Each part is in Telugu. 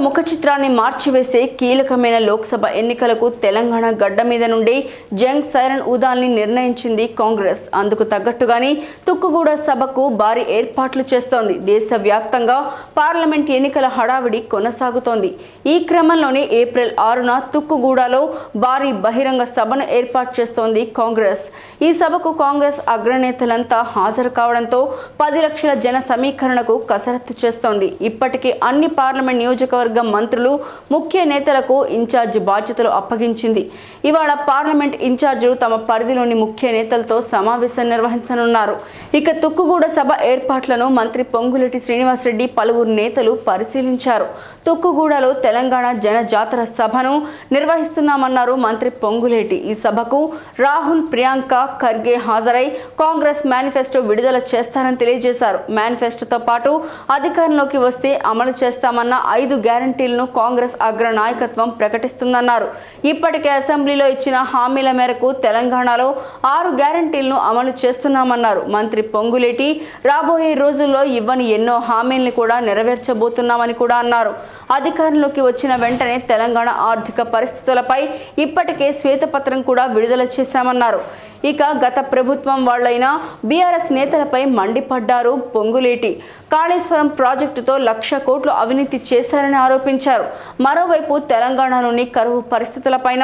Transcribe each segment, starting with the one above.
ముఖ చిత్రాన్ని మార్చివేసే కీలకమైన లోక్సభ ఎన్నికలకు తెలంగాణ గడ్డ మీద నుండి జంగ్ సైరన్ ఊదాల్ని నిర్ణయించింది కాంగ్రెస్. అందుకు తగ్గట్టుగానే తుక్కుగూడ సభకు భారీ ఏర్పాట్లు చేస్తోంది. దేశవ్యాప్తంగా పార్లమెంట్ ఎన్నికల హడావిడి కొనసాగుతోంది. ఈ క్రమంలోనే ఏప్రిల్ 6న తుక్కుగూడలో భారీ బహిరంగ సభను ఏర్పాటు చేస్తోంది కాంగ్రెస్. ఈ సభకు కాంగ్రెస్ అగ్రనేతలంతా హాజరు కావడంతో 10 లక్షల జన సమీకరణకు కసరత్తు చేస్తోంది. ఇప్పటికే అన్ని పార్లమెంట్ నియోజకవర్గ మంత్రులు, ముఖ్య నేతలకు ఇన్ఛార్జ్ బాధ్యతలు అప్పగించింది. ఇవాళ పార్లమెంట్ ఇన్ఛార్జీలు తమ పరిధిలోని ముఖ్య నేతలతో సమావేశం నిర్వహించనున్నారు. ఇక తుక్కుగూడ సభ ఏర్పాట్లను మంత్రి పొంగులేటి శ్రీనివాసరెడ్డి పలువురు నేతలు పరిశీలించారు. తుక్కుగూడలో తెలంగాణ జన జాతర సభను నిర్వహిస్తున్నామన్నారు మంత్రి పొంగులేటి. ఈ సభకు రాహుల్, ప్రియాంక ఖర్గే హాజరై కాంగ్రెస్ మేనిఫెస్టో విడుదల చేస్తారని తెలియజేశారు. మేనిఫెస్టోతో పాటు అధికారంలోకి వస్తే అమలు చేస్తామన్న 5 గ్యారంటీలను కాంగ్రెస్ అగ్ర నాయకత్వం ప్రకటిస్తుందన్నారు. ఇప్పటికే అసెంబ్లీలో ఇచ్చిన హామీల మేరకు తెలంగాణలో 6 గ్యారంటీలను అమలు చేస్తున్నామన్నారు మంత్రి పొంగులేటి. రాబోయే రోజుల్లో ఇవ్వని ఎన్నో హామీల్ని కూడా నెరవేర్చబోతున్నామని కూడా అన్నారు. అధికారంలోకి వచ్చిన వెంటనే తెలంగాణ ఆర్థిక పరిస్థితులపై ఇప్పటికే శ్వేతపత్రం కూడా విడుదల చేశామన్నారు. ఇక గత ప్రభుత్వం వాళ్లైన బీఆర్ఎస్ నేతలపై మండిపడ్డారు పొంగులేటి. కాళేశ్వరం ప్రాజెక్టుతో 1,00,000 కోట్లు అవినీతి చేశారని ఆరోపించారు. మరోవైపు తెలంగాణలోని కరువు పరిస్థితులపైన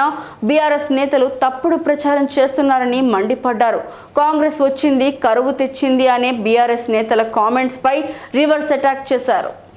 బీఆర్ఎస్ నేతలు తప్పుడు ప్రచారం చేస్తున్నారని మండిపడ్డారు. కాంగ్రెస్ వచ్చింది కరువు తెచ్చింది అనే బీఆర్ఎస్ నేతల కామెంట్స్ పై రివర్స్ అటాక్ చేశారు.